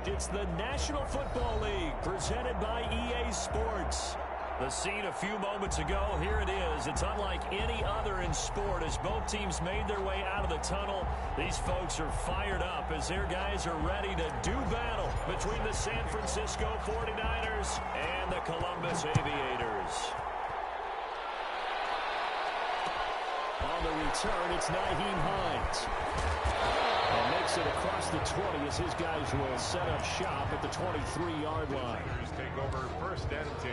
It's the National Football League presented by EA Sports. The scene a few moments ago, here it is. It's unlike any other in sport as both teams made their way out of the tunnel. These folks are fired up as their guys are ready to do battle between the San Francisco 49ers and the Columbus Aviators. On the return, it's Nyheim Hines. And makes it across the 20 as his guys will set up shop at the 23-yard line. Take over 1st and 10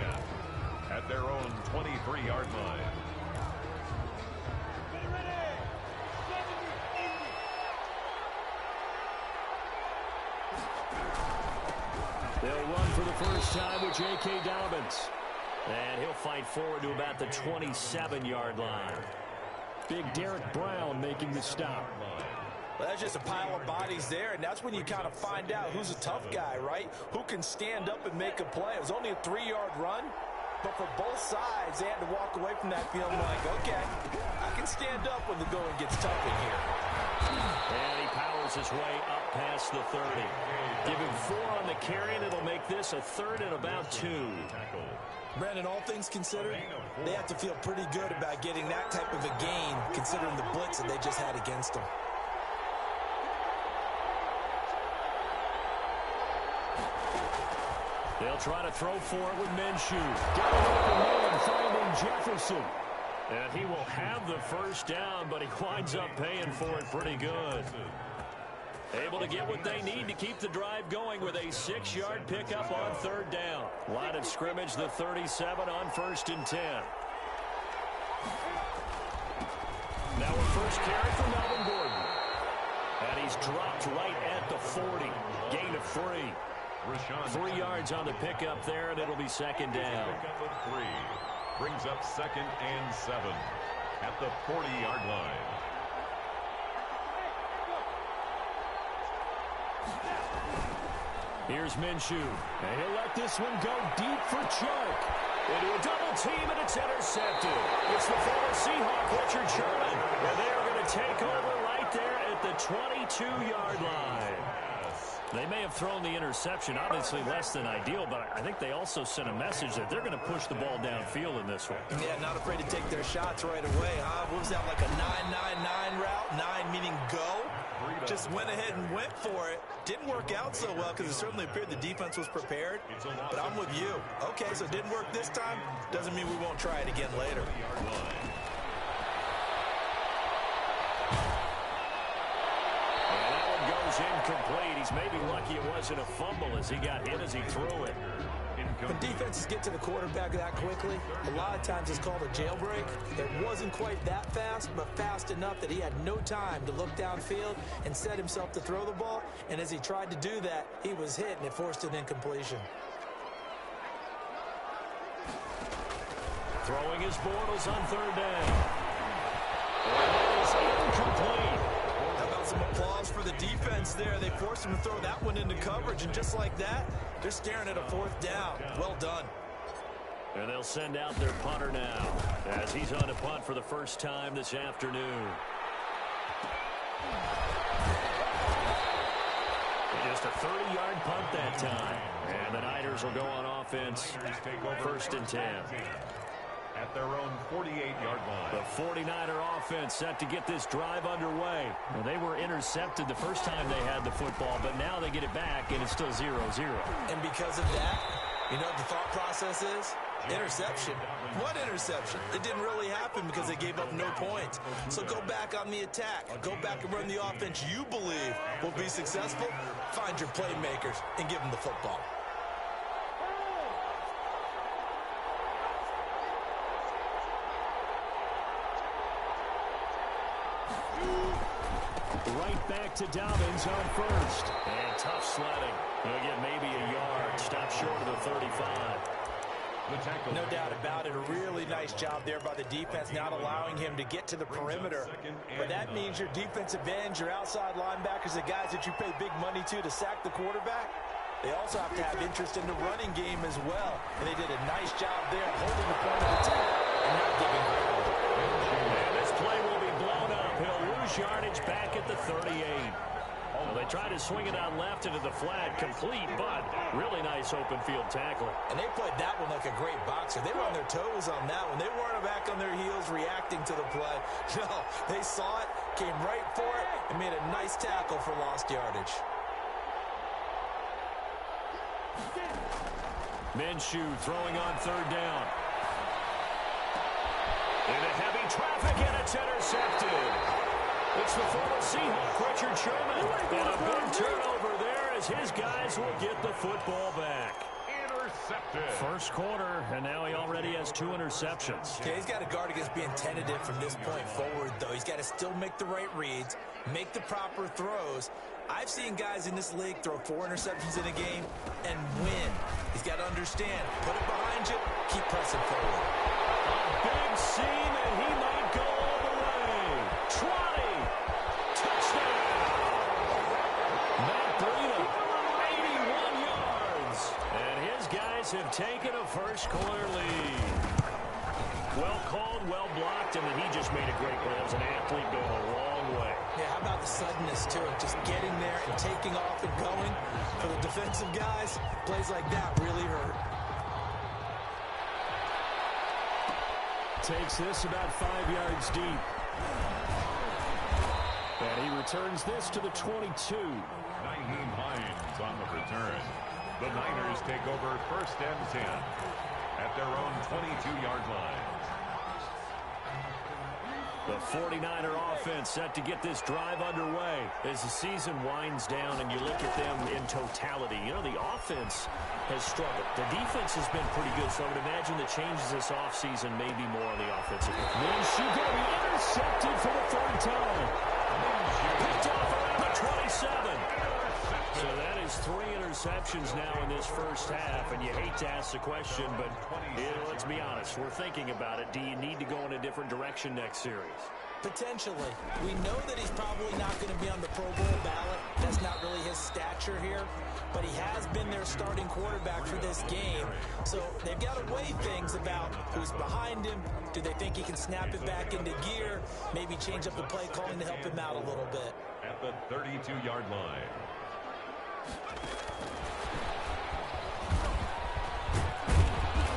at their own 23-yard line. They'll run for the first time with J.K. Dobbins. And he'll fight forward to about the 27-yard line. Big Derek Brown making the stop. Well, that's just a pile of bodies there, and that's when you kind of find out who's a tough guy, right? Who can stand up and make a play. It was only a 3-yard run, but for both sides, they had to walk away from that feeling like, okay, I can stand up when the going gets tough in here. And he powers his way up past the 30. Give him 4 on the carry, and it'll make this a 3rd and about 2. Brandon, all things considered, they have to feel pretty good about getting that type of a gain, considering the blitz that they just had against them. They'll try to throw for it with Minshew. Got an open man finding Jefferson. And he will have the first down, but he winds up paying for it pretty good. Able to get what they need to keep the drive going with a 6-yard pickup on 3rd down. Line of scrimmage, the 37 on 1st and 10. Now a first carry for Melvin Gordon. And he's dropped right at the 40. Gain of 3. 3 yards on the pickup there, and it'll be 2nd down. Pickup of 3 brings up 2nd and 7 at the 40-yard line. Here's Minshew, and he'll let this one go deep for Chark. Into a double team, and it's intercepted. It's the former Seahawk, Richard Sherman, and they are going to take over right there at the 22-yard line. They may have thrown the interception, obviously less than ideal, but I think they also sent a message that they're going to push the ball downfield in this one. Yeah, not afraid to take their shots right away, huh? What was that, like a 9-9-9 route? 9 meaning go? Just went ahead and went for it. Didn't work out so well because it certainly appeared the defense was prepared. But I'm with you. Okay, so it didn't work this time. Doesn't mean we won't try it again later. Incomplete. He's maybe lucky it wasn't a fumble as he got hit as he threw it. When defenses get to the quarterback that quickly, a lot of times it's called a jailbreak. It wasn't quite that fast, but fast enough that he had no time to look downfield and set himself to throw the ball. And as he tried to do that, he was hit, and it forced an incompletion. Throwing his Bortles on 3rd down. And that is incomplete. How about some applause for the defense there? They forced him to throw that one into coverage, and just like that, they're staring at a 4th down. Well done. And they'll send out their punter now as he's on to punt for the first time this afternoon. Just a 30-yard punt that time. And the Niners will go on offense. 1st and 10. At their own 48-yard line. The 49er offense set to get this drive underway. Well, they were intercepted the first time they had the football, but now they get it back, and it's still 0-0. And because of that, you know what the thought process is? Interception. What interception? It didn't really happen because they gave up no points. So go back on the attack. Go back and run the offense you believe will be successful. Find your playmakers and give them the football. Right back to Dobbins on 1st. And tough sledding. He'll get maybe a yard. Stop short of the 35. No doubt about it. A really nice job there by the defense, not allowing him to get to the perimeter. But that means your defensive ends, your outside linebackers, the guys that you pay big money to sack the quarterback, they also have to have interest in the running game as well. And they did a nice job there holding the point of attack and not giving ground. And this play will be blown up. He'll lose yardage back at the 38. Well, they tried to swing it out left into the flat, complete, but really nice open field tackling. And they played that one like a great boxer. They were on their toes on that one. They weren't back on their heels reacting to the play. No, they saw it, came right for it, and made a nice tackle for lost yardage. Minshew throwing on third down. Into heavy traffic, and it's intercepted. It's the former Seahawk, Richard Sherman. And a big turnover there as his guys will get the football back. Intercepted. First quarter, and now he already has 2 interceptions. Okay, he's got to guard against being tentative from this point forward, though. He's got to still make the right reads, make the proper throws. I've seen guys in this league throw 4 interceptions in a game and win. He's got to understand, put it behind you, keep pressing forward. A big seam, and he might go all the way. 20. Touchdown. Matt Breida, 81 yards. And his guys have taken a first quarter lead. Well called, well blocked, and then he just made a great play. As an athlete going a long way. Yeah, how about the suddenness to it? Just getting there and taking off and going. For the defensive guys, plays like that really hurt. Takes this about 5 yards deep. And he returns this to the 22. Nyheim Hines on the return. The Niners take over first and 10 at their own 22-yard line. The 49er offense set to get this drive underway as the season winds down and you look at them in totality. You know, the offense has struggled. The defense has been pretty good, so I would imagine the changes this offseason may be more on the offensive. Minshew going to be intercepted for the third time. Picked off around the 27. So that is 3 interceptions now in this first half, and you hate to ask the question, but let's be honest, we're thinking about it. Do you need to go in a different direction next series? Potentially. We know that he's probably not going to be on the Pro Bowl ballot. That's not really his stature here, but he has been their starting quarterback for this game. So they've got to weigh things about who's behind him. Do they think he can snap it back into gear? Maybe change up the play calling to help him out a little bit. At the 32-yard line.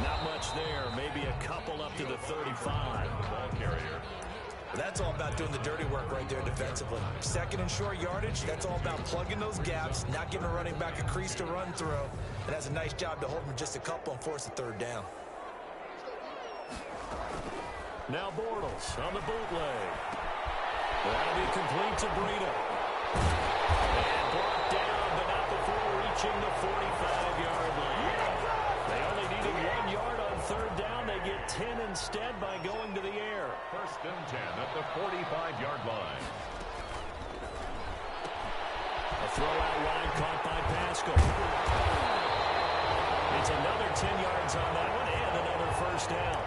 Not much there. Maybe a couple up to the 35. Ball carrier. That's all about doing the dirty work right there defensively. Second and short yardage, that's all about plugging those gaps, not giving a running back a crease to run through. It has a nice job to hold him just a couple and force a third down. Now Bortles on the bootleg. That'll be complete to Breida. And brought down, but not before reaching the 45-yard line. They only needed 1 yard on third down. They get 10 instead by going to the air. First and 10 at the 45-yard line. A throw out wide caught by Pascal. It's another 10 yards on that one and another first down.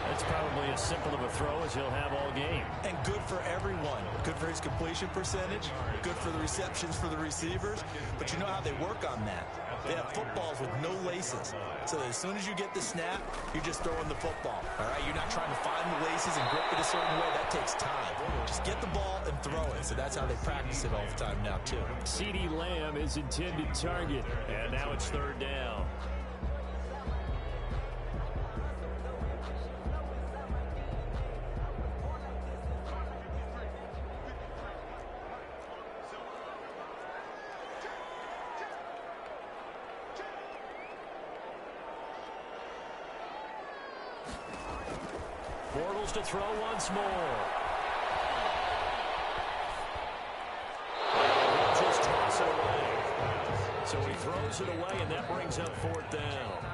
That's probably as simple of a throw as he'll have all game. And good for everyone. Good for his completion percentage. Good for the receptions for the receivers. But you know how they work on that. They have footballs with no laces. So that as soon as you get the snap, you're just throwing the football. All right, you're not trying to find the laces and grip it a certain way. That takes time. Just get the ball and throw it. So that's how they practice it all the time now, too. CeeDee Lamb is intended target. And now it's third down. Bortles to throw once more. He'll just toss it away. So he throws it away, and that brings up fourth down.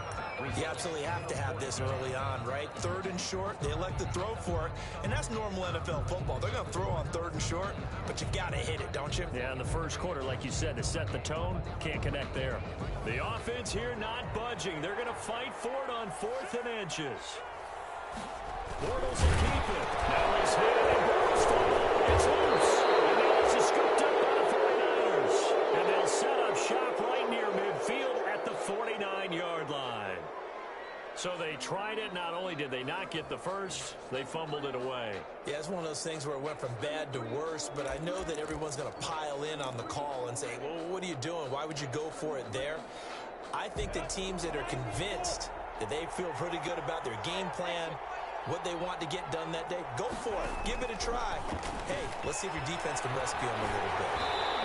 You absolutely have to have this early on, right? Third and short, they elect to throw for it, and that's normal NFL football. They're going to throw on third and short, but you've got to hit it, don't you? Yeah, in the first quarter, like you said, to set the tone, can't connect there. The offense here not budging. They're going to fight for it on 4th and inches. Bortles will keep it. Now he's hit it, and Bortles falls. It's loose. And now it's scooped up by the 49ers. And they'll set up shop right near midfield at the 49-yard line. So they tried it. Not only did they not get the first, they fumbled it away. Yeah, it's one of those things where it went from bad to worse, but I know that everyone's going to pile in on the call and say, well, what are you doing? Why would you go for it there? I think that teams that are convinced that they feel pretty good about their game plan, what they want to get done that day, go for it. Give it a try. Hey, let's see if your defense can rescue them a little bit.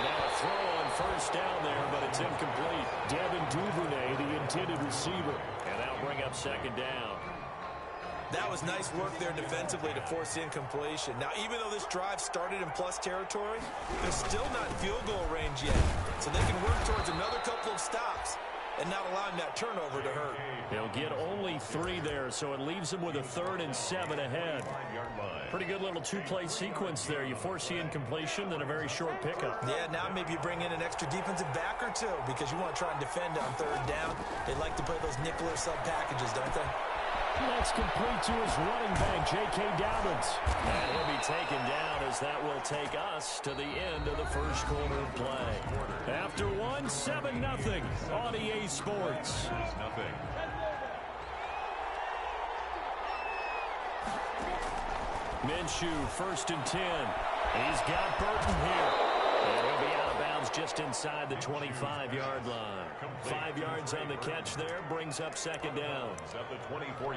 Now a throw on first down there, but it's incomplete. Devin Duvernay, the intended receiver. And that'll bring up second down. That was nice work there defensively to force the incompletion. Now, even though this drive started in plus territory, they're still not field goal range yet. So they can work towards another couple of stops and not allowing that turnover to hurt. He'll get only 3 there, so it leaves him with a 3rd and 7 ahead. Pretty good little two-play sequence there. You force the incompletion, then a very short pickup. Yeah, now maybe you bring in an extra defensive back or two because you want to try and defend on 3rd down. They like to play those nickel or sub packages, don't they? That's complete to his running back, J.K. Dobbins. And he'll be taken down as that will take us to the end of the first quarter of play. After 7-0 on EA Sports. Minshew, 1st and 10. He's got Burton here. And he'll be out of bounds just inside the 25-yard line. 5 yards on the catch there, brings up second down.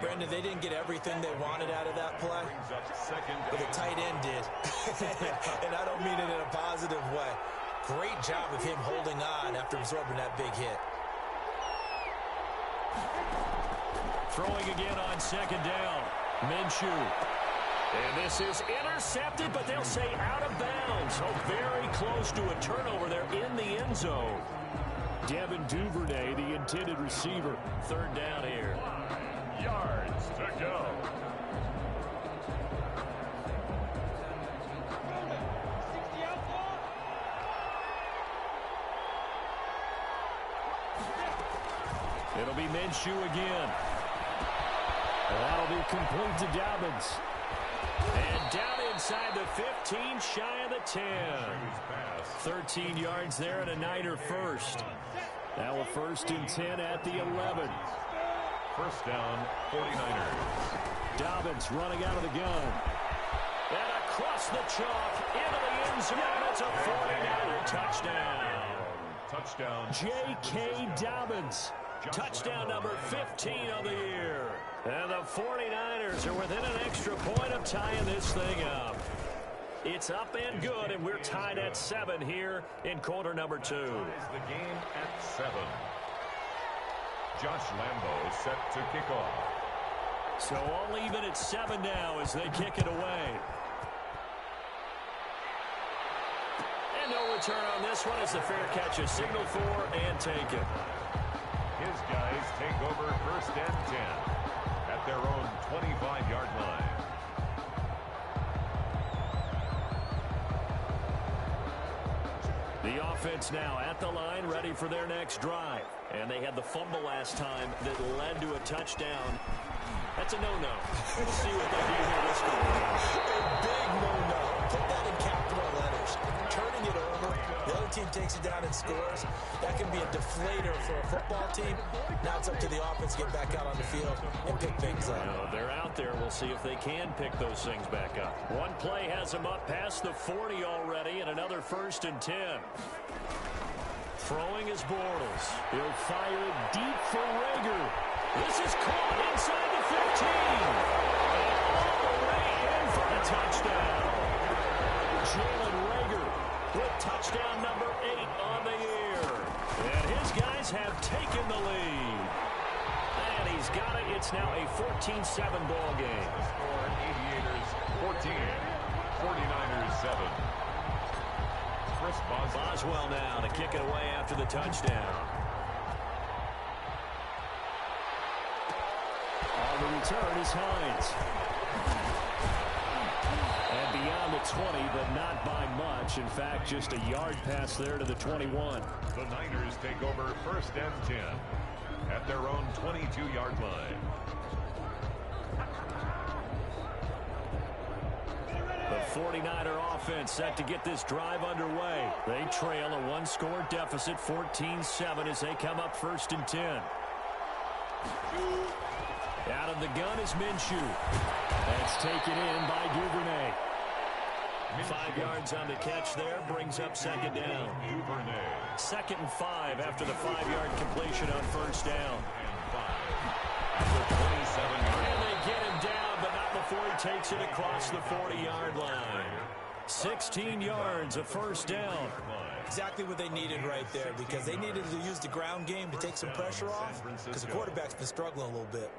Brendan, they didn't get everything they wanted out of that play, but the tight end did. And I don't mean it in a positive way. Great job of him holding on after absorbing that big hit. Throwing again on second down. Minshew. And this is intercepted, but they'll say out of bounds. So very close to a turnover there in the end zone. Devin Duvernay, the intended receiver. 3rd down here. Yards to go. It'll be Minshew again. And that'll be complete to Dobbins. And down inside the 15, shy of the 10. 13 yards there and a Niner first. Now a 1st and 10 at the 11. First down, 49ers. Dobbins running out of the gun. And across the chalk into the end zone. It's a 49er touchdown. Touchdown. J.K. Dobbins. Touchdown number 15 of the year. And the 49ers are within an extra point of tying this thing up. It's up and good, and we're tied at 7 here in quarter number 2. The game at 7. Josh Lambo set to kick off. So all even at 7 now as they kick it away. And no return on this one as the fair catch is signaled for and taken. His guys take over 1st and 10 at their own 25-yard line. The offense now at the line, ready for their next drive. And they had the fumble last time that led to a touchdown. That's a no-no. We'll see what they do here this game. A big no-no. Put that in capital letters. Turning it over, the other team takes it down and scores. That can be a deflator for a football team. Now it's up to the offense to get back out on the field and pick things up. They're out there. We'll see if they can pick those things back up. One play has them up past the 40 already, and another 1st and 10. Throwing is Bortles. He'll fire it deep for Rager. This is caught inside the 15. And all the way in for the touchdown. Jalen Rager with touchdown number 8 on the year. And his guys have taken the lead. And he's got it. It's now a 14-7 ball game. The score, Aviators 14, 49ers 7. Chris Boswell now to kick it away after the touchdown. On the return is Hines. And beyond the 20, but not by much. In fact, just a yard pass there to the 21. The Niners take over 1st and 10 at their own 22-yard line. The 49er offense set to get this drive underway. They trail a 1-score deficit, 14-7, as they come up 1st and 10. Out of the gun is Minshew. That's taken in by Duvernay. 5 yards on the catch there, brings up second down. 2nd and 5 after the 5-yard completion on first down. And they get him down, but not before he takes it across the 40-yard line. 16 yards, a first down. Exactly what they needed right there, because they needed to use the ground game to take some pressure off, because the quarterback's been struggling a little bit.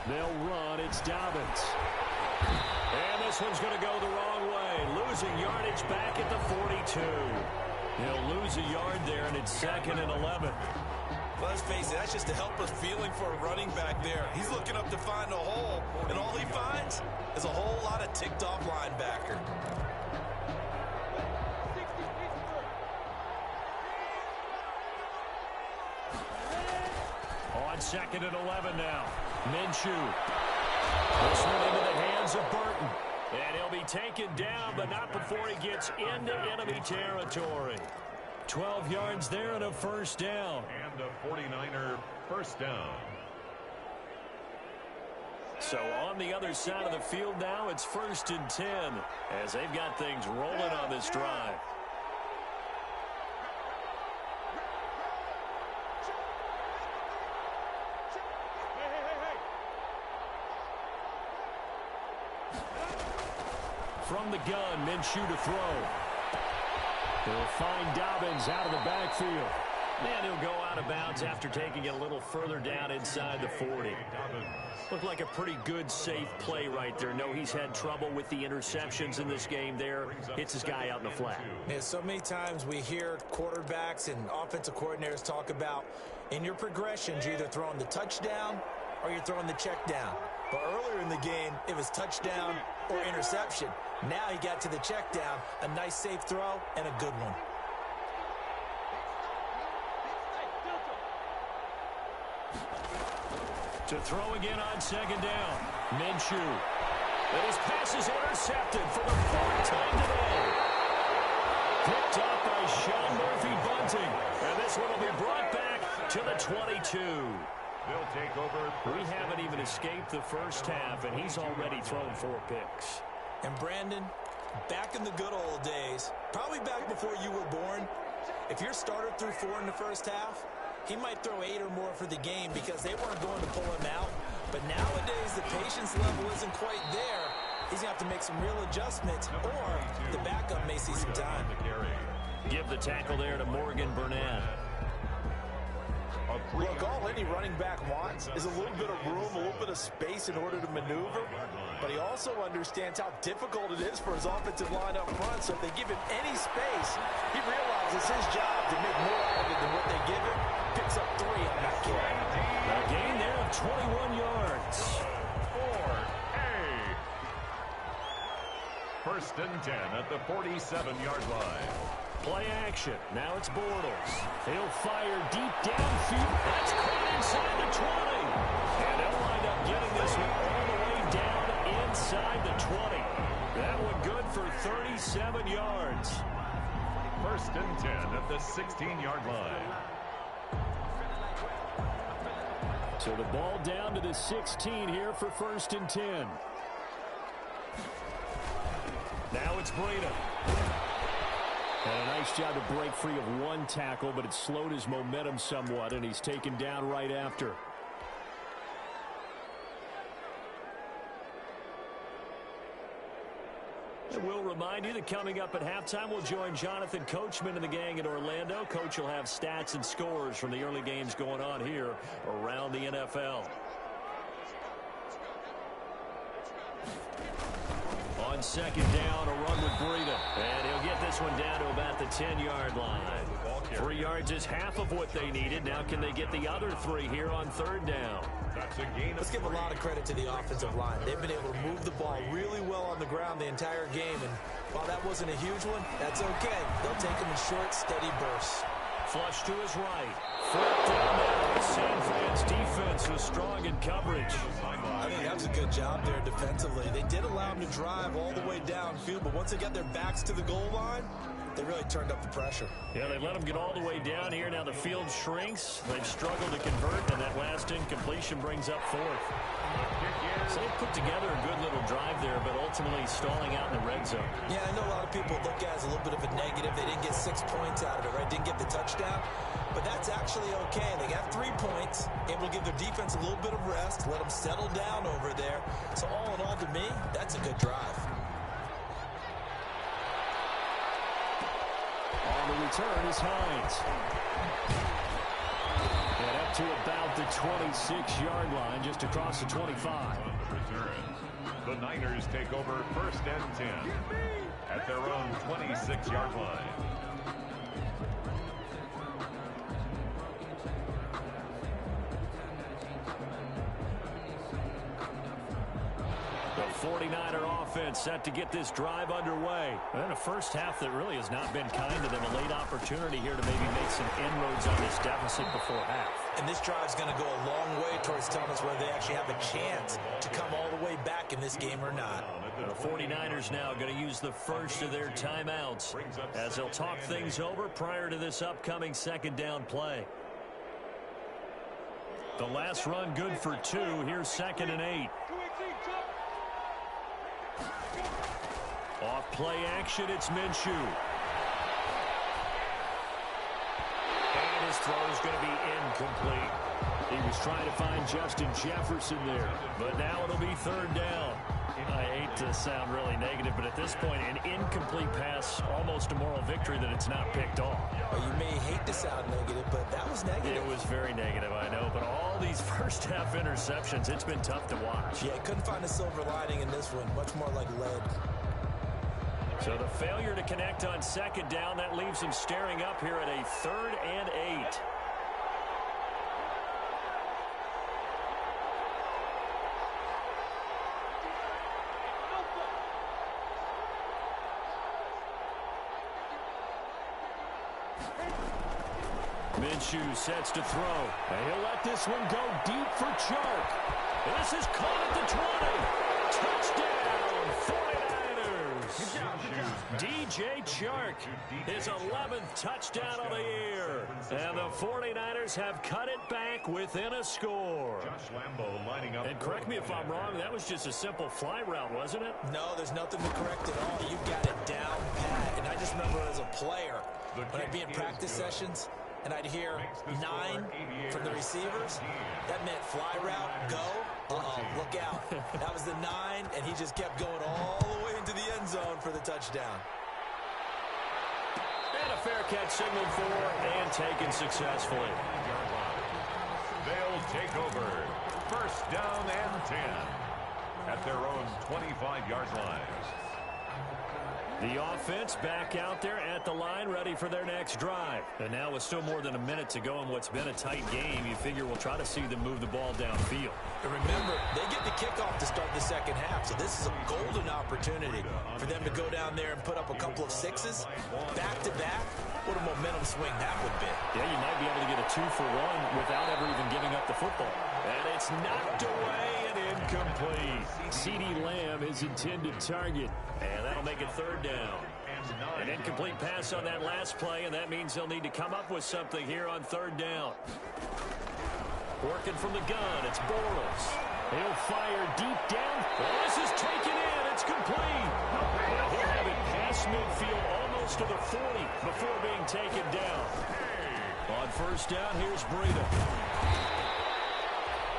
They'll run. It's Dobbins. And this one's going to go the wrong way. Losing yardage back at the 42. He'll lose a yard there, and it's 2nd and 11. Well, let's face it, that's just a helpless feeling for a running back there. He's looking up to find a hole, and all he finds is a whole lot of ticked-off linebacker. On 2nd and 11 now. Minshew. This one into the hands of Burton. And he'll be taken down, but not before he gets into enemy territory. 12 yards there and a first down. And a 49er first down. So on the other side of the field now, it's 1st and 10 as they've got things rolling on this drive. From the gun, Minshew to throw. He'll find Dobbins out of the backfield. And he'll go out of bounds after taking it a little further down inside the 40. Looked like a pretty good, safe play right there. No, he's had trouble with the interceptions in this game there. Hits his guy out in the flat. Yeah, so many times we hear quarterbacks and offensive coordinators talk about in your progressions, you're either throwing the touchdown or you're throwing the check down. But earlier in the game, it was touchdown or interception. Now he got to the check down, a nice safe throw, and a good one. To throw again on 2nd down. Minshew. And his pass is intercepted for the 4th time today. Picked up by Sean Murphy-Bunting. And this one will be brought back to the 22. They'll take over. We haven't even escaped the first half, and he's already thrown 4 picks. And Brandon, back in the good old days, probably back before you were born, if your starter threw 4 in the first half, he might throw 8 or more for the game because they weren't going to pull him out. But nowadays, the patience level isn't quite there. He's going to have to make some real adjustments, or the backup may see some time. Give the tackle there to Morgan Burnett. Look, all any running back wants is a little bit of room, a little bit of space in order to maneuver. But he also understands how difficult it is for his offensive line up front. So if they give him any space, he realizes his job to make more out of it than what they give him. Picks up 3 on that carry. A gain there of 21 yards. 1st and 10 at the 47-yard line. Play action. Now it's Bortles. He'll fire deep downfield. That's caught inside the 20. And they'll wind up getting this one all the way down inside the 20. That one good for 37 yards. 1st and 10 at the 16-yard line. So the ball down to the 16 here for 1st and 10. Now it's Breida. And a nice job to break free of 1 tackle, but it slowed his momentum somewhat, and he's taken down right after. And we'll remind you that coming up at halftime, we'll join Jonathan Coachman and the gang in Orlando. Coach will have stats and scores from the early games going on here around the NFL. On 2nd down, a run with Breida. And he'll get this one down to about the 10-yard line. 3 yards is half of what they needed. Now can they get the other 3 here on 3rd down? Let's give a lot of credit to the offensive line. They've been able to move the ball really well on the ground the entire game. And while that wasn't a huge one, that's okay. They'll take them in short, steady bursts. Flush to his right. 4th down now. San Fran's defense was strong in coverage. I think that's a good job there defensively. They did allow them to drive all the way downfield, but once they got their backs to the goal line, they really turned up the pressure. Yeah, they let them get all the way down here. Now the field shrinks. They've struggled to convert, and that last incompletion brings up fourth. So they put together a good little drive there, but ultimately stalling out in the red zone. Yeah, I know a lot of people look at it as a little bit of a negative. They didn't get 6 points out of it, right? Didn't get the touchdown. But that's actually okay. They got 3 points, able to give their defense a little bit of rest, let them settle down over there. So all in all, to me, that's a good drive. On the return is Hines. And up to about the 26-yard line, just across the 25. On the return, the Niners take over 1st and 10 at their own 26-yard line. The 49er offense set to get this drive underway. And a first half that really has not been kind to them. A late opportunity here to maybe make some inroads on this deficit before half. And this drive's going to go a long way towards telling us whether they actually have a chance to come all the way back in this game or not. The 49ers now going to use the first of their timeouts as they'll talk things over prior to this upcoming second down play. The last run good for 2. Here's 2nd and 8. Off play action, it's Minshew. And his throw is going to be incomplete. He was trying to find Justin Jefferson there, but now it'll be 3rd down. I hate to sound really negative, but at this point, an incomplete pass, almost a moral victory that it's not picked off. Well, you may hate to sound negative, but that was negative. It was very negative, I know, but all these first half interceptions, it's been tough to watch. Yeah, couldn't find a silver lining in this one, much more like lead. So the failure to connect on 2nd down, that leaves him staring up here at a 3rd and 8. Minshew sets to throw. And he'll let this one go deep for Chark. And this is caught at the 20. Touchdown, 49ers. DJ Chark, his 11th touchdown of the year. And the 49ers have cut it back within a score. Josh Lambo lining up. And correct me if I'm wrong, that was just a simple fly route, wasn't it? No, there's nothing to correct at all. You got it down pat. And I just remember as a player, when I'd be in practice sessions, and I'd hear 9 from the receivers, that meant fly route, go. Look out. That was the 9, and he just kept going all the way into the end zone for the touchdown. And a fair catch signaled for and taken successfully. They'll take over 1st down and 10 at their own 25-yard line. The offense back out there at the line, ready for their next drive. And now with still more than a minute to go in what's been a tight game, you figure we'll try to see them move the ball downfield. And remember, they get the kickoff to start the second half, so this is a golden opportunity for them to go down there and put up a couple of 6s back-to-back. What a momentum swing that would be. Yeah, you might be able to get a 2-for-1 without ever even giving up the football. And it's knocked away and incomplete. CeeDee Lamb is intended target, and that'll make it 3rd down. An incomplete pass on that last play, and that means they'll need to come up with something here on 3rd down. Working from the gun, it's Bortles. He'll fire deep down. Well, this is taken in. It's complete. Well, he'll have it past midfield almost to the 40 before being taken down. On 1st down, here's Breida.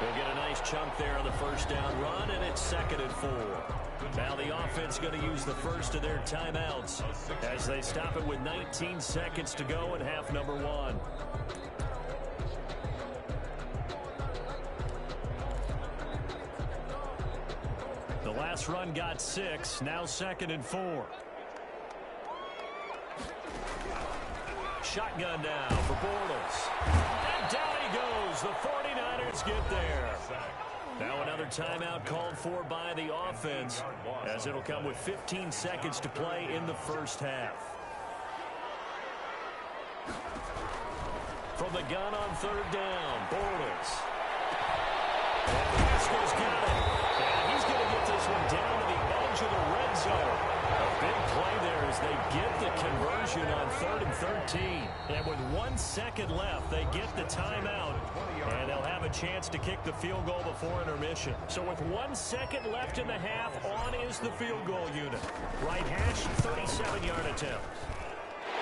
They'll get a nice chunk there on the 1st down run, and it's 2nd and 4. Now the offense going to use the first of their timeouts as they stop it with 19 seconds to go in half number 1. The last run got 6, now 2nd and 4. Shotgun now for Bortles. And down he goes. The 49ers get there. Now another timeout called for by the offense as it'll come with 15 seconds to play in the first half. From the gun on 3rd down, Bortles. And Haskell's got it. And he's going to get this one down to the edge of the red zone. A big play there as they get the conversion on 3rd and 13. And with 1 second left, they get the timeout. And they'll have a chance to kick the field goal before intermission. So with 1 second left in the half, on is the field goal unit. Right hash, 37-yard attempt.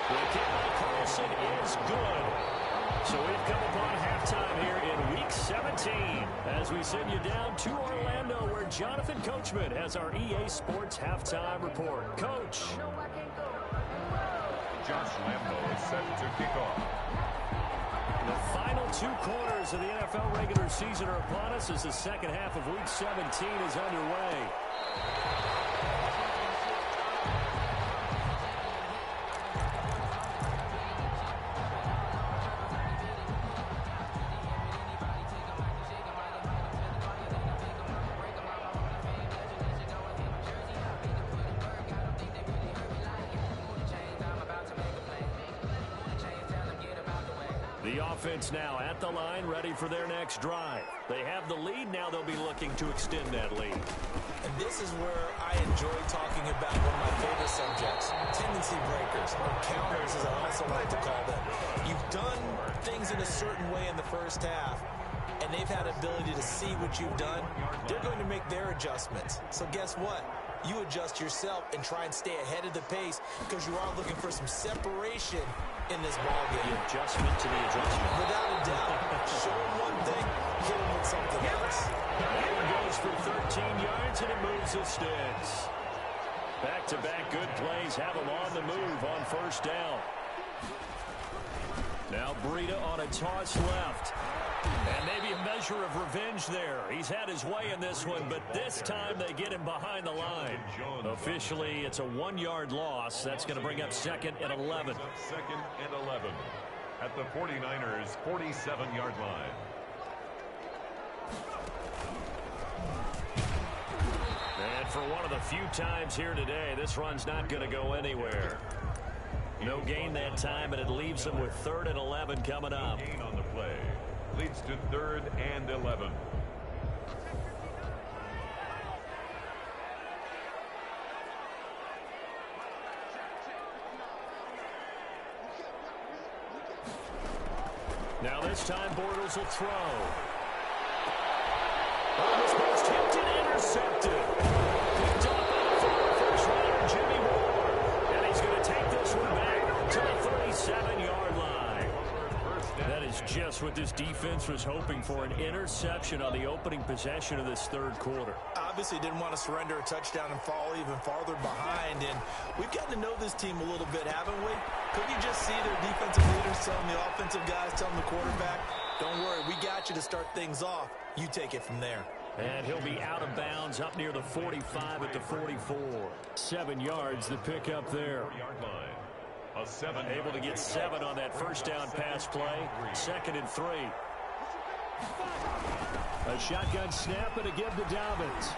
The kick by Carlson is good. So we've come upon halftime here in Week 17 as we send you down to Orlando where Jonathan Coachman has our EA Sports Halftime Report. Coach. Josh Lambo is set to kick off. The final 2 quarters of the NFL regular season are upon us as the second half of Week 17 is underway. Offense now at the line, ready for their next drive. They have the lead. Now they'll be looking to extend that lead. And this is where I enjoy talking about one of my favorite subjects, tendency breakers, or counters as I also like to call them. You've done things in a certain way in the first half, and they've had ability to see what you've done. They're going to make their adjustments. So guess what? You adjust yourself and try and stay ahead of the pace because you are looking for some separation in this ballgame. The adjustment to the adjustment. Without a doubt. Show them one thing, hit them with something else. That one goes for 13 yards, and it moves the sticks. Back-to-back good plays have them on the move on first down. Now Breida on a toss left. And maybe a measure of revenge there. He's had his way in this one, but this time they get him behind the line. Officially, it's a 1-yard loss. That's going to bring up 2nd and 11. 2nd and 11 at the 49ers' 47-yard line. And for one of the few times here today, this run's not going to go anywhere. No gain that time, and it leaves them with 3rd and 11 coming up. No gain on the play. Leads to 3rd and 11. Now this time Bortles will throw. Almost was tipped and intercepted. Picked up by the former first-rounder Jimmy Ward. And he's going to take this one back to the 37-yard line. That is just what this defense was hoping for, an interception on the opening possession of this 3rd quarter. Obviously didn't want to surrender a touchdown and fall even farther behind, and we've gotten to know this team a little bit, haven't we? Could you just see their defensive leaders telling the offensive guys, telling the quarterback, don't worry, we got you to start things off. You take it from there. And he'll be out of bounds up near the 45 at the 44. 7 yards, the pickup there. Able to get 7 on that first down pass play. 2nd and 3. A shotgun snap and a give to Dobbins.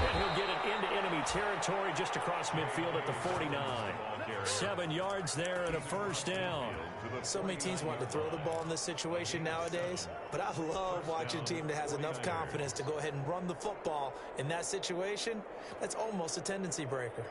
And he'll get it into enemy territory just across midfield at the 49. 7 yards there and a first down. So many teams want to throw the ball in this situation nowadays, but I love watching a team that has enough confidence to go ahead and run the football in that situation. That's almost a tendency breaker.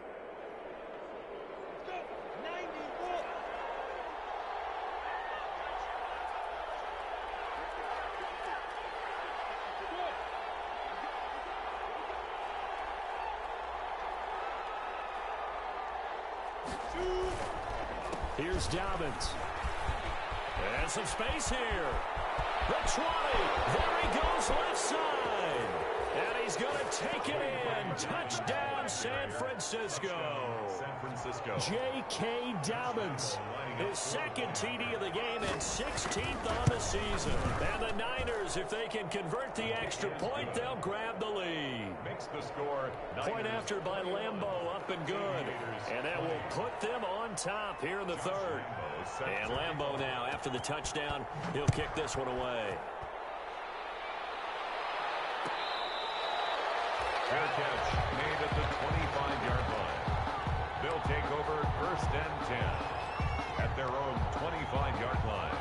Here's Dobbins. And some space here. The 20. There he goes left side. And he's going to take it in. Touchdown, San Francisco. J.K. Dobbins. His 2nd TD of the game and 16th on the season. And the Niners, if they can convert the extra point, they'll grab the lead. Makes the score. Point after by Lambo, up and good. And that will put them on top here in the 3rd. And Lambo now, after the touchdown, he'll kick this one away. Fair catch made at the 25-yard line. They'll take over 1st and 10 at their own 25-yard line.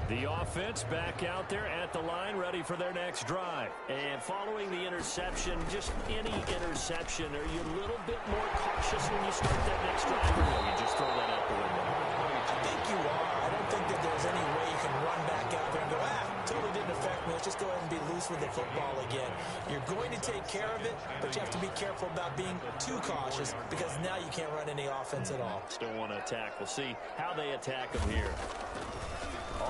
The offense back out there at the line, ready for their next drive. And following the interception, just any interception, are you a little bit more cautious when you start that next drive? Or no, you just throw that out the window? I think you are. I don't think that there's any way you can run back out there and go, totally didn't affect me. Let's just go ahead and be loose with the football again. You're going to take care of it, but you have to be careful about being too cautious because now you can't run any offense at all. Still want to attack. We'll see how they attack them here.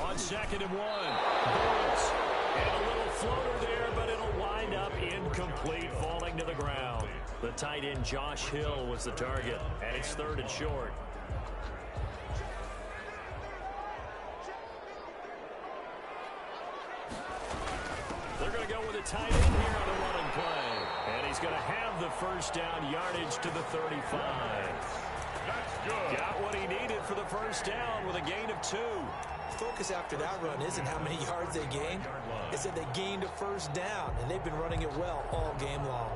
On 2nd and 1. Bones. And a little floater there, but it'll wind up incomplete, falling to the ground. The tight end, Josh Hill, was the target, and it's 3rd and short. They're going to go with a tight end here on the running play. And he's going to have the first down, yardage to the 35. That's good. Got what he needed for the first down with a gain of 2. Focus after that run isn't how many yards they gained. It's that they gained a first down, and they've been running it well all game long.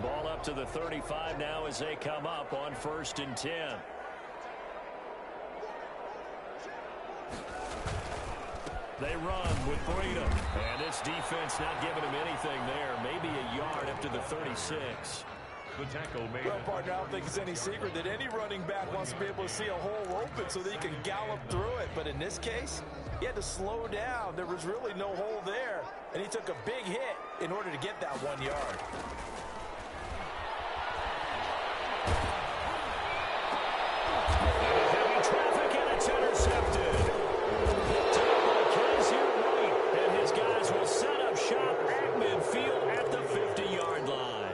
Ball up to the 35 now as they come up on 1st and 10. They run with Breedham. And this defense not giving him anything there. Maybe a yard up to the 36. The tackle made. Well, partner, I don't think it's any secret that any running back wants to be able to see a hole open so that he can gallop through it. But in this case, he had to slow down. There was really no hole there. And he took a big hit in order to get that 1 yard. Heavy traffic, and it's intercepted. And his guys will set up shop at midfield at the 50-yard line.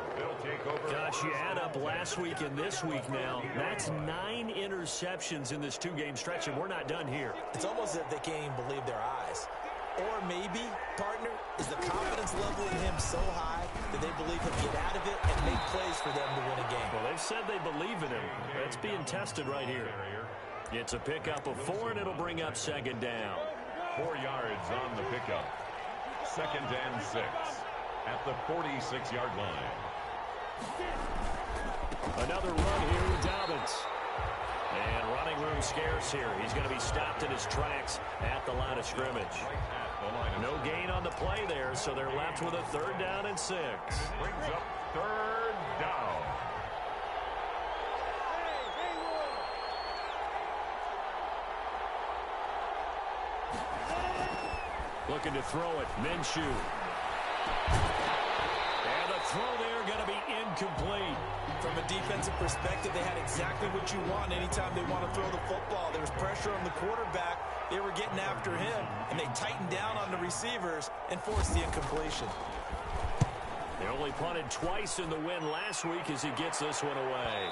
Gosh, you add up last week and this week now. That's 9 interceptions in this 2-game stretch, and we're not done here. It's almost as if they can't even believe their eyes. Or maybe, partner, is the confidence level in him so high that they believe he'll get out of it and make plays for them to win a game. Well, they've said they believe in him. That's being tested right here. It's a pickup of 4, and it'll bring up 2nd down. 4 yards on the pickup. 2nd and 6 at the 46-yard line. Another run here with Dobbins. And running room scarce here. He's going to be stopped in his tracks at the line of scrimmage. No gain on the play there, so they're left with a 3rd down and 6. Brings up 3rd down. Looking to throw it. Minshew. And the throw there going to be incomplete. From a defensive perspective, they had exactly what you want anytime they want to throw the football. There was pressure on the quarterback. They were getting after him, and they tightened down on the receivers and forced the incompletion. They only punted twice in the win last week as he gets this one away.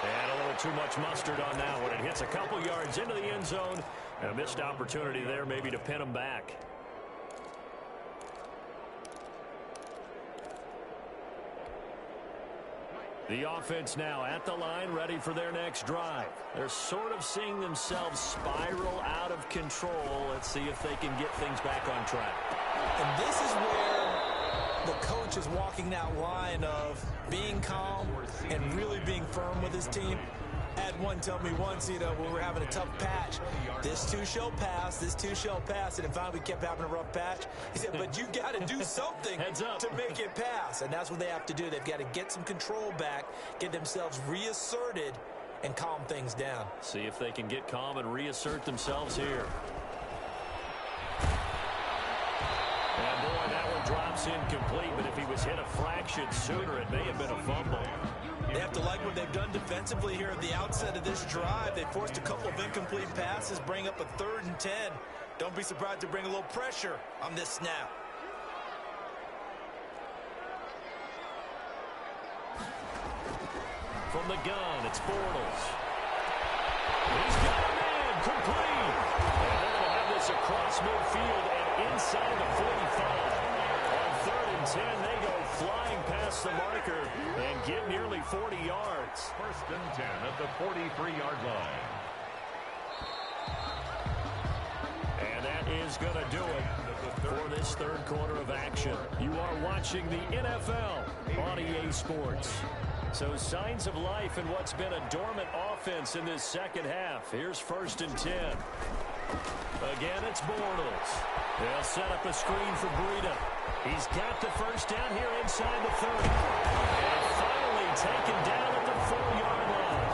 And a little too much mustard on that one. It hits a couple yards into the end zone. And a missed opportunity there maybe to pin him back. The offense now at the line, ready for their next drive. They're sort of seeing themselves spiral out of control. Let's see if they can get things back on track. And this is where the coach is walking that line of being calm and really being firm with his team. I had one tell me once, when we were having a tough patch, this too shall pass, this too shall pass. And in fact, we kept having a rough patch. He said, but you got to do something to make it pass. And that's what they have to do. They've got to get some control back, get themselves reasserted, and calm things down. See if they can get calm and reassert themselves here. And boy, that one drops incomplete, but if he was hit a fraction sooner, it may have been a fumble. They have to like what they've done defensively here at the outset of this drive. They forced a couple of incomplete passes, bring up a 3rd and 10. Don't be surprised to bring a little pressure on this snap. From the gun, it's Bortles. He's got a man, complete. And they're going to have this across midfield and inside the 45. On 3rd and 10, they go flying past the marker and get nearly 40 yards. 1st and 10 at the 43-yard line. And that is going to do it for this 3rd quarter of action. You are watching the NFL on EA Sports. So signs of life in what's been a dormant offense in this second half. Here's 1st and 10. Again, it's Bortles. They'll set up a screen for Breida. He's got the first down here inside the 30. And finally taken down at the 4-yard line.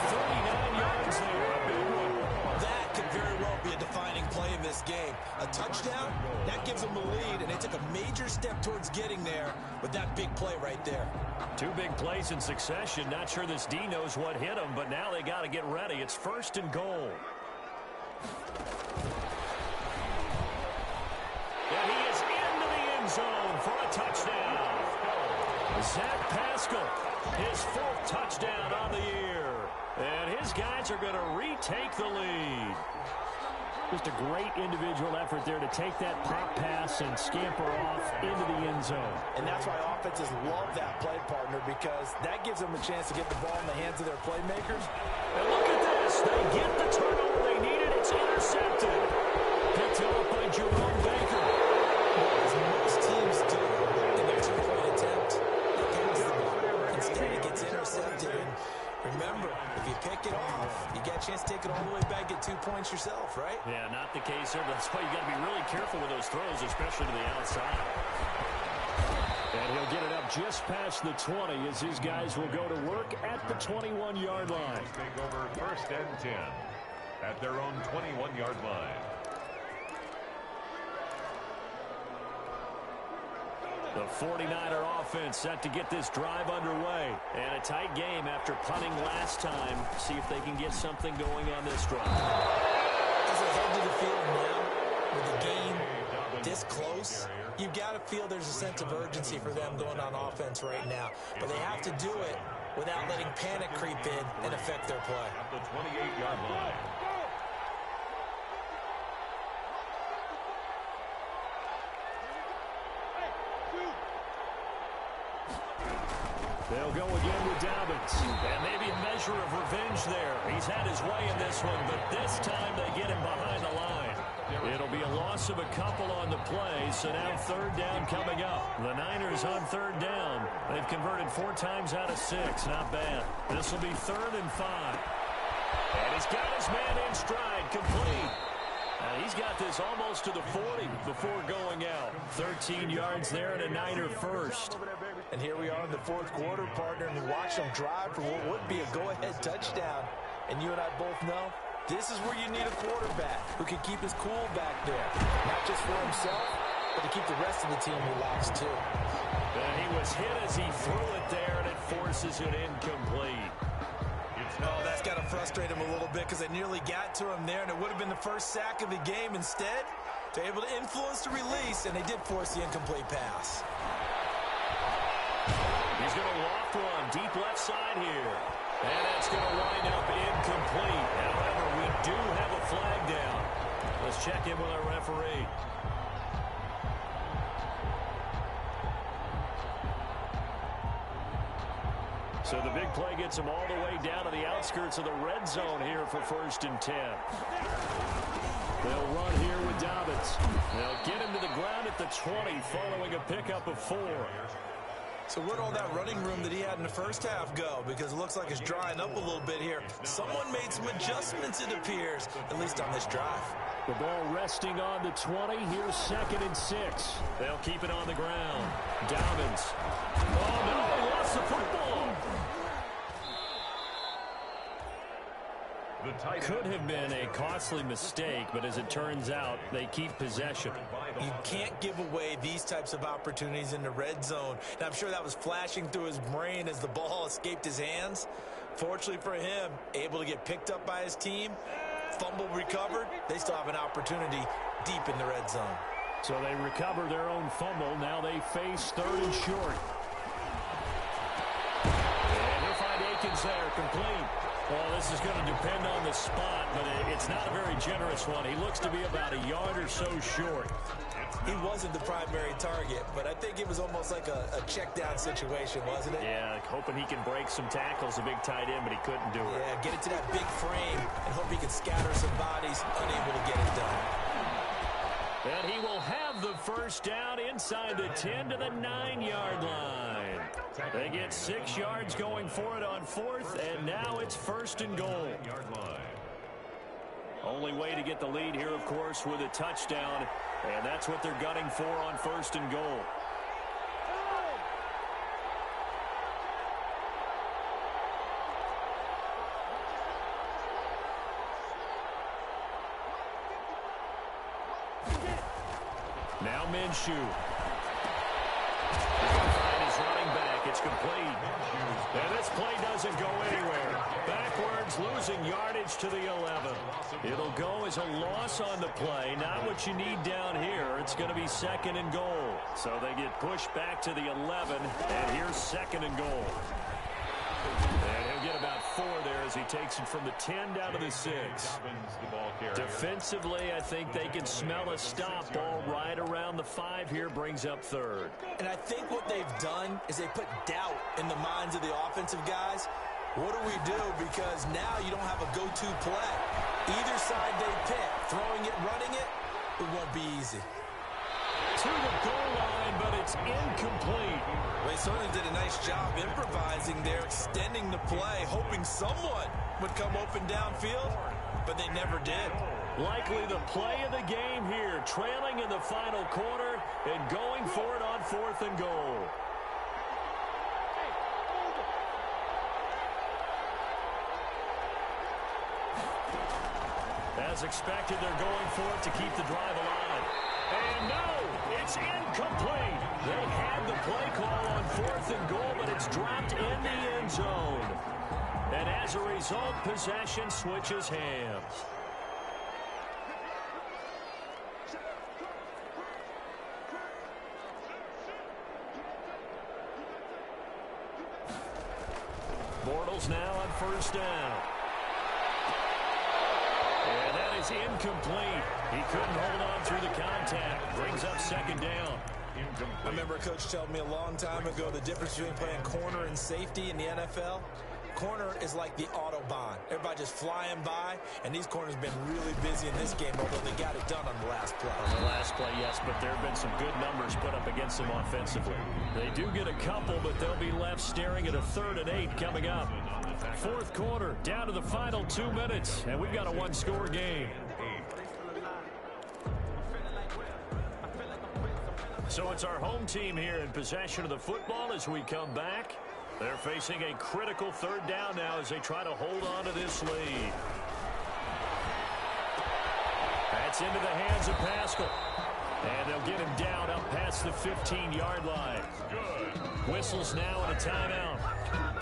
39 yards there. A big one. That could very well be a defining play in this game. A touchdown, that gives them the lead, and they took a major step towards getting there with that big play right there. 2 big plays in succession. Not sure this D knows what hit him, but now they got to get ready. It's 1st and goal. And he is into the end zone for a touchdown. Zach Pascal, his 4th touchdown on the year. And his guys are going to retake the lead. Just a great individual effort there to take that pop pass and scamper off into the end zone. And that's why offenses love that play, partner, because that gives them a chance to get the ball in the hands of their playmakers. And look at this. They get the turnover they needed. It's intercepted. Picked up by Jerome Baker. As most teams do in their 2-point attempt, they pass the ball. Instead, it gets intercepted. And remember, if you pick it off, you get a chance to take it all the way back, get 2 points yourself, right? Yeah, not the case here. That's why you got to be really careful with those throws, especially to the outside. And he'll get it up just past the 20 as his guys will go to work at the 21-yard line. Take over 1st and 10 at their own 21-yard line. The 49er offense set to get this drive underway. And a tight game after punting last time. See if they can get something going on this drive. As they head to the field now, with the game this close, you've got to feel there's a sense of urgency for them going on offense right now. But they have to do it without letting panic creep in and affect their play. At the 28-yard line. They'll go again with Dobbins. And maybe a measure of revenge there. He's had his way in this one, but this time they get him behind the line. It'll be a loss of a couple on the play, so now 3rd down coming up. The Niners on 3rd down. They've converted 4 times out of 6. Not bad. This will be 3rd and 5. And he's got his man in stride, complete. He's got this almost to the 40 before going out. 13 yards there and a Niner first. And here we are in the 4th quarter, partner, and we watch them drive for what would be a go-ahead touchdown. And you and I both know this is where you need a quarterback who can keep his cool back there. Not just for himself, but to keep the rest of the team relaxed, too. And he was hit as he threw it there, and it forces it incomplete. Oh, that's got to frustrate him a little bit because they nearly got to him there, and it would have been the first sack of the game. Instead, they're able to influence the release, and they did force the incomplete pass. He's going to loft one deep left side here. And that's going to wind up incomplete. However, we do have a flag down. Let's check in with our referee. So the big play gets him all the way down to the outskirts of the red zone here for 1st and 10. They'll run here with Dobbins. They'll get him to the ground at the 20 following a pickup of 4. So where'd all that running room that he had in the first half go? Because it looks like it's drying up a little bit here. Someone made some adjustments, it appears, at least on this drive. The ball resting on the 20. Here's 2nd and 6. They'll keep it on the ground. Dobbins. Oh, no, he lost the football. Could have been a costly mistake, but as it turns out, they keep possession. You can't give away these types of opportunities in the red zone. And I'm sure that was flashing through his brain as the ball escaped his hands. Fortunately for him, able to get picked up by his team, fumble recovered, they still have an opportunity deep in the red zone. So they recover their own fumble. Now they face 3rd and short. And he'll find Akins there, complete. Well, this is going to depend on the spot, but it's not a very generous one. He looks to be about a yard or so short. He wasn't the primary target, but I think it was almost like a check-down situation, wasn't it? Yeah, hoping he can break some tackles, a big tight end, but he couldn't do it. Yeah, get it to that big frame and hope he can scatter some bodies, unable to get it done. And he will have the first down inside the 10 to the 9-yard line. They get 6 yards going for it on 4th, and now it's 1st and goal. Only way to get the lead here, of course, with a touchdown, and that's what they're gunning for on 1st and goal. Now Minshew. His running back. It's complete. And this play doesn't go anywhere. Backwards, losing yardage to the 11. It'll go as a loss on the play. Not what you need down here. It's going to be 2nd and goal. So they get pushed back to the 11. And here's 2nd and goal. And he'll get about 4 there as he takes it from the 10 down to the 6. Defensively, I think they can smell a stop ball right around the 5 here, brings up 3rd. And I think what they've done is they put doubt in the minds of the offensive guys. What do we do? Because now you don't have a go-to play. Either side they pick, throwing it, running it, it won't be easy. To the goal line, but it's incomplete. They certainly did a nice job improvising there, extending the play, hoping someone would come open downfield, but they never did. Likely the play of the game here, trailing in the final quarter and going for it on 4th and goal. As expected, they're going for it to keep the drive alive. And no, it's incomplete. They had the play call on 4th and goal, but it's dropped in the end zone. And as a result, possession switches hands. Bortles now on 1st down. And that is incomplete. He couldn't hold on through the contact. Brings up 2nd down. I remember a coach told me a long time ago the difference between playing corner and safety in the NFL. Corner is like the Autobahn. Everybody just flying by, and these corners have been really busy in this game, although they got it done on the last play. On the last play, yes, but there have been some good numbers put up against them offensively. They do get a couple, but they'll be left staring at a 3rd and 8 coming up. 4th quarter, down to the final 2 minutes, and we've got a 1-score game. So it's our home team here in possession of the football as we come back. They're facing a critical 3rd down now as they try to hold on to this lead. That's into the hands of Pascal. And they'll get him down up past the 15-yard line. Whistles now and a timeout.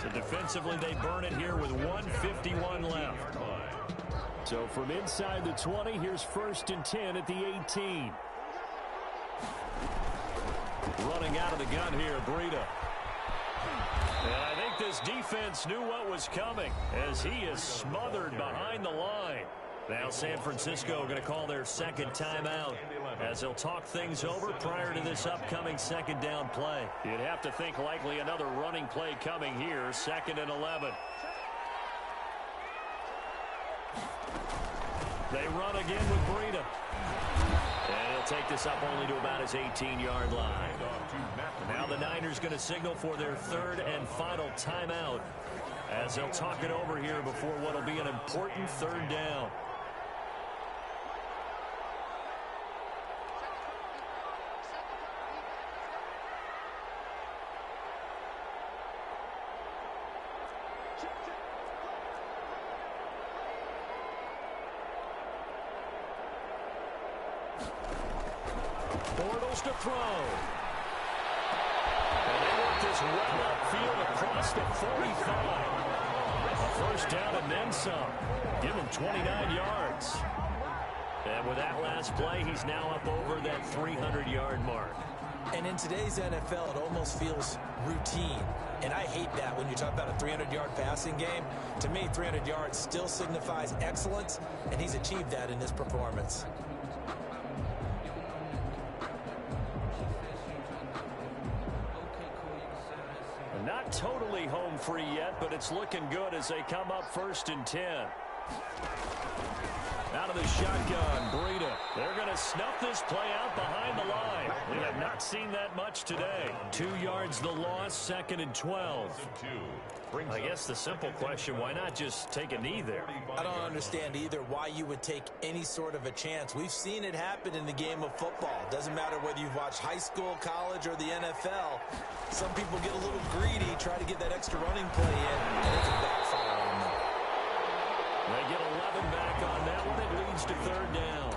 So defensively, they burn it here with 1:51 left. So from inside the 20, here's 1st and 10 at the 18. Running out of the gun here, Breida. And I think this defense knew what was coming as he is smothered behind the line. Now San Francisco going to call their 2nd timeout as they'll talk things over prior to this upcoming 2nd down play. You'd have to think likely another running play coming here, 2nd and 11. They run again with Breida. And he'll take this up only to about his 18-yard line. Now the Niners going to signal for their 3rd and final timeout as they'll talk it over here before what will be an important 3rd down. Bortles to throw. And they work this well upfield across the 45. A 1st down and then some. Give him 29 yards. And with that last play, he's now up over that 300-yard mark. And in today's NFL, it almost feels routine. And I hate that when you talk about a 300-yard passing game. To me, 300 yards still signifies excellence, and he's achieved that in this performance. Not totally home free yet, but it's looking good as they come up 1st and 10. Out of the shotgun, Breida. They're going to snuff this play out behind the line. We have not seen that much today. 2 yards the loss, 2nd and 12. I guess the simple question, why not just take a knee there? I don't understand either why you would take any sort of a chance. We've seen it happen in the game of football. Doesn't matter whether you've watched high school, college, or the NFL. Some people get a little greedy, try to get that extra running play in, and it can backfire on them. They get 11 back on that one. It leads to 3rd down.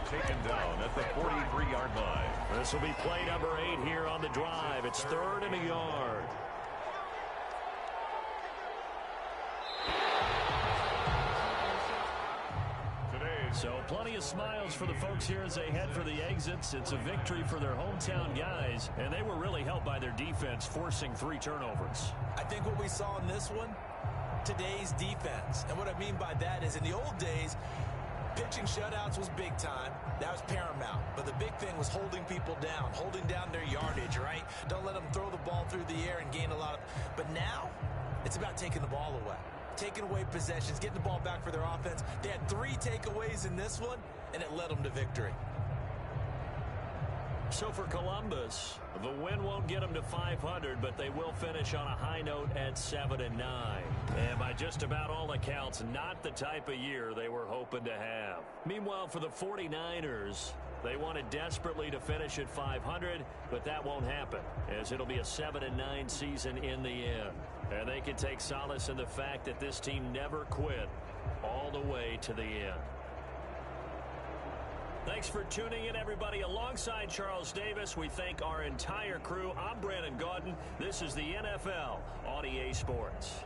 Taken down at the 43-yard line. This will be play number 8 here on the drive. It's 3rd and a yard. So plenty of smiles for the folks here as they head for the exits. It's a victory for their hometown guys, and they were really helped by their defense, forcing 3 turnovers. I think what we saw in this one, today's defense. And what I mean by that is in the old days, pitching shutouts was big time. That was paramount. But the big thing was holding people down, holding down their yardage, right? Don't let them throw the ball through the air and gain a lot of... But now, it's about taking the ball away. Taking away possessions, getting the ball back for their offense. They had 3 takeaways in this one, and it led them to victory. So for Columbus, the win won't get them to 500, but they will finish on a high note at 7-9. And by just about all accounts, not the type of year they were hoping to have. Meanwhile, for the 49ers, they wanted desperately to finish at 500, but that won't happen, as it'll be a 7-9 season in the end. And they can take solace in the fact that this team never quit all the way to the end. Thanks for tuning in, everybody. Alongside Charles Davis, we thank our entire crew. I'm Brandon Gaudin. This is the NFL on EA Sports.